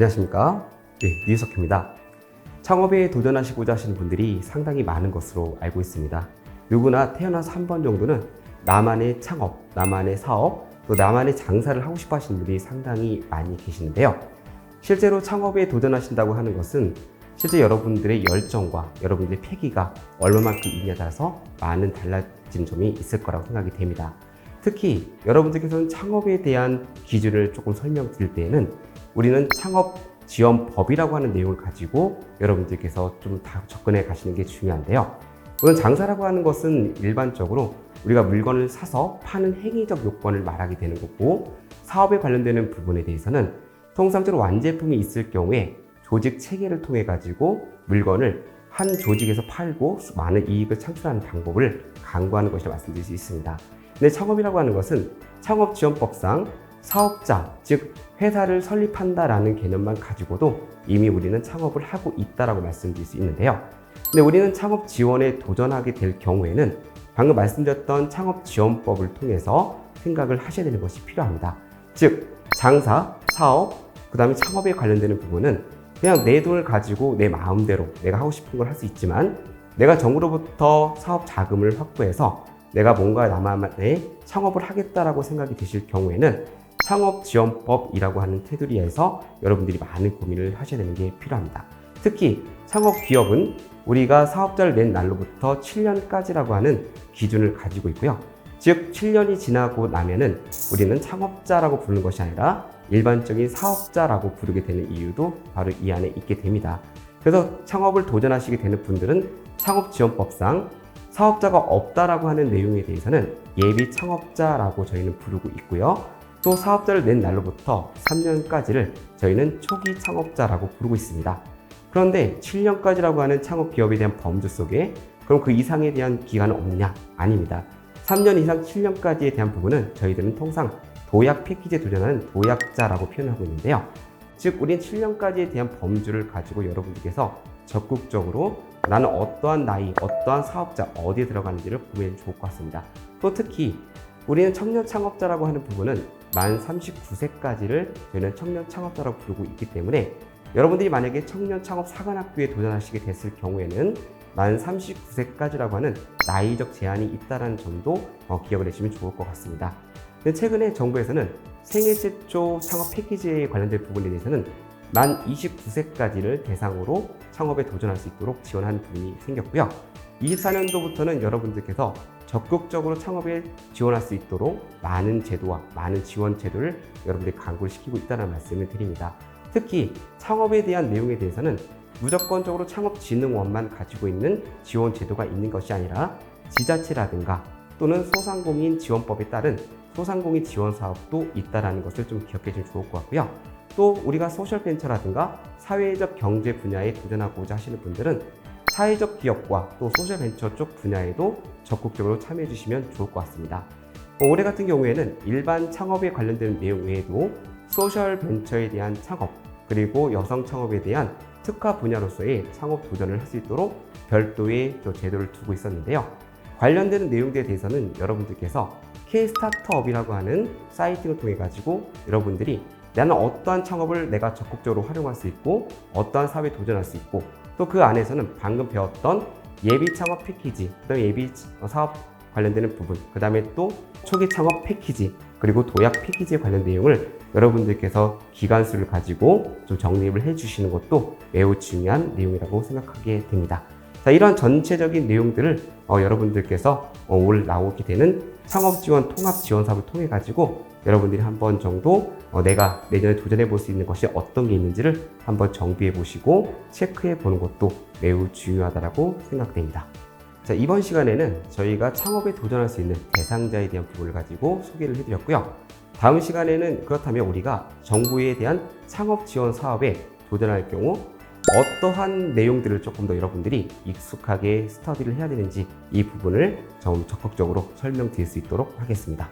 안녕하십니까. 류석희입니다. 창업에 도전하시고자 하시는 분들이 상당히 많은 것으로 알고 있습니다. 누구나 태어나서 한 번 정도는 나만의 창업, 나만의 사업, 또 나만의 장사를 하고 싶어 하시는 분들이 상당히 많이 계시는데요. 실제로 창업에 도전하신다고 하는 것은 실제 여러분들의 열정과 여러분들의 패기가 얼마만큼 있냐에 따라서 많은 달라진 점이 있을 거라고 생각이 됩니다. 특히 여러분들께서는 창업에 대한 기준을 조금 설명드릴 때에는 우리는 창업 지원법이라고 하는 내용을 가지고 여러분들께서 좀 다 접근해 가시는 게 중요한데요. 우선 장사라고 하는 것은 일반적으로 우리가 물건을 사서 파는 행위적 요건을 말하게 되는 거고, 사업에 관련되는 부분에 대해서는 통상적으로 완제품이 있을 경우에 조직 체계를 통해 가지고 물건을 한 조직에서 팔고 많은 이익을 창출하는 방법을 강구하는 것이라 말씀드릴 수 있습니다. 근데 창업이라고 하는 것은 창업지원법상 사업자, 즉 회사를 설립한다라는 개념만 가지고도 이미 우리는 창업을 하고 있다라고 말씀드릴 수 있는데요. 근데 우리는 창업 지원에 도전하게 될 경우에는 방금 말씀드렸던 창업지원법을 통해서 생각을 하셔야 되는 것이 필요합니다. 즉 장사, 사업, 그 다음에 창업에 관련되는 부분은 그냥 내 돈을 가지고 내 마음대로 내가 하고 싶은 걸 할 수 있지만, 내가 정부로부터 사업 자금을 확보해서 내가 뭔가 나만의 창업을 하겠다라고 생각이 드실 경우에는 창업지원법이라고 하는 테두리에서 여러분들이 많은 고민을 하셔야 되는 게 필요합니다. 특히 창업기업은 우리가 사업자를 낸 날로부터 7년까지라고 하는 기준을 가지고 있고요. 즉 7년이 지나고 나면은 우리는 창업자라고 부르는 것이 아니라 일반적인 사업자라고 부르게 되는 이유도 바로 이 안에 있게 됩니다. 그래서 창업을 도전하시게 되는 분들은 창업지원법상 사업자가 없다라고 하는 내용에 대해서는 예비 창업자라고 저희는 부르고 있고요. 또 사업자를 낸 날로부터 3년까지를 저희는 초기 창업자라고 부르고 있습니다. 그런데 7년까지라고 하는 창업기업에 대한 범주 속에 그럼 그 이상에 대한 기간은 없느냐? 아닙니다. 3년 이상 7년까지에 대한 부분은 저희들은 통상 도약 패키지에 도전하는 도약자라고 표현하고 있는데요. 즉 우리는 7년까지에 대한 범주를 가지고 여러분들께서 적극적으로 나는 어떠한 나이, 어떠한 사업자, 어디에 들어가는지를 보면 좋을 것 같습니다. 또 특히 우리는 청년 창업자라고 하는 부분은 만 39세까지를 저희는 청년 창업자라고 부르고 있기 때문에 여러분들이 만약에 청년 창업 사관학교에 도전하시게 됐을 경우에는 만 39세까지라고 하는 나이적 제한이 있다는 점도 기억을 해주시면 좋을 것 같습니다. 근데 최근에 정부에서는 생애 최초 창업 패키지에 관련된 부분에 대해서는 만 29세까지를 대상으로 창업에 도전할 수 있도록 지원하는 부분이 생겼고요. 24년도부터는 여러분들께서 적극적으로 창업에 지원할 수 있도록 많은 제도와 많은 지원 제도를 여러분들이 강구를 시키고 있다는 말씀을 드립니다. 특히 창업에 대한 내용에 대해서는 무조건적으로 창업진흥원만 가지고 있는 지원 제도가 있는 것이 아니라 지자체라든가 또는 소상공인 지원법에 따른 소상공인 지원 사업도 있다는 것을 좀 기억해 주시면 좋을 것 같고요. 또 우리가 소셜벤처라든가 사회적 경제 분야에 도전하고자 하시는 분들은 사회적 기업과 또 소셜벤처 쪽 분야에도 적극적으로 참여해 주시면 좋을 것 같습니다. 올해 같은 경우에는 일반 창업에 관련된 내용 외에도 소셜벤처에 대한 창업, 그리고 여성 창업에 대한 특화 분야로서의 창업 도전을 할 수 있도록 별도의 제도를 두고 있었는데요. 관련되는 내용들에 대해서는 여러분들께서 K-스타트업이라고 하는 사이트를 통해 가지고 여러분들이 나는 어떠한 창업을 내가 적극적으로 활용할 수 있고 어떠한 사업에 도전할 수 있고, 또 그 안에서는 방금 배웠던 예비 창업 패키지, 그다음에 예비 사업 관련되는 부분, 그 다음에 또 초기 창업 패키지, 그리고 도약 패키지에 관련 내용을 여러분들께서 기간수를 가지고 좀 정립을 해 주시는 것도 매우 중요한 내용이라고 생각하게 됩니다. 자, 이런 전체적인 내용들을 여러분들께서 올 나오게 되는 창업지원 통합지원 사업을 통해 가지고 여러분들이 한 번 정도 내가 내년에 도전해 볼 수 있는 것이 어떤 게 있는지를 한번 정비해 보시고 체크해 보는 것도 매우 중요하다고 생각됩니다. 자, 이번 시간에는 저희가 창업에 도전할 수 있는 대상자에 대한 부분을 가지고 소개를 해드렸고요. 다음 시간에는 그렇다면 우리가 정부에 대한 창업 지원 사업에 도전할 경우 어떠한 내용들을 조금 더 여러분들이 익숙하게 스터디를 해야 되는지 이 부분을 좀 적극적으로 설명드릴 수 있도록 하겠습니다.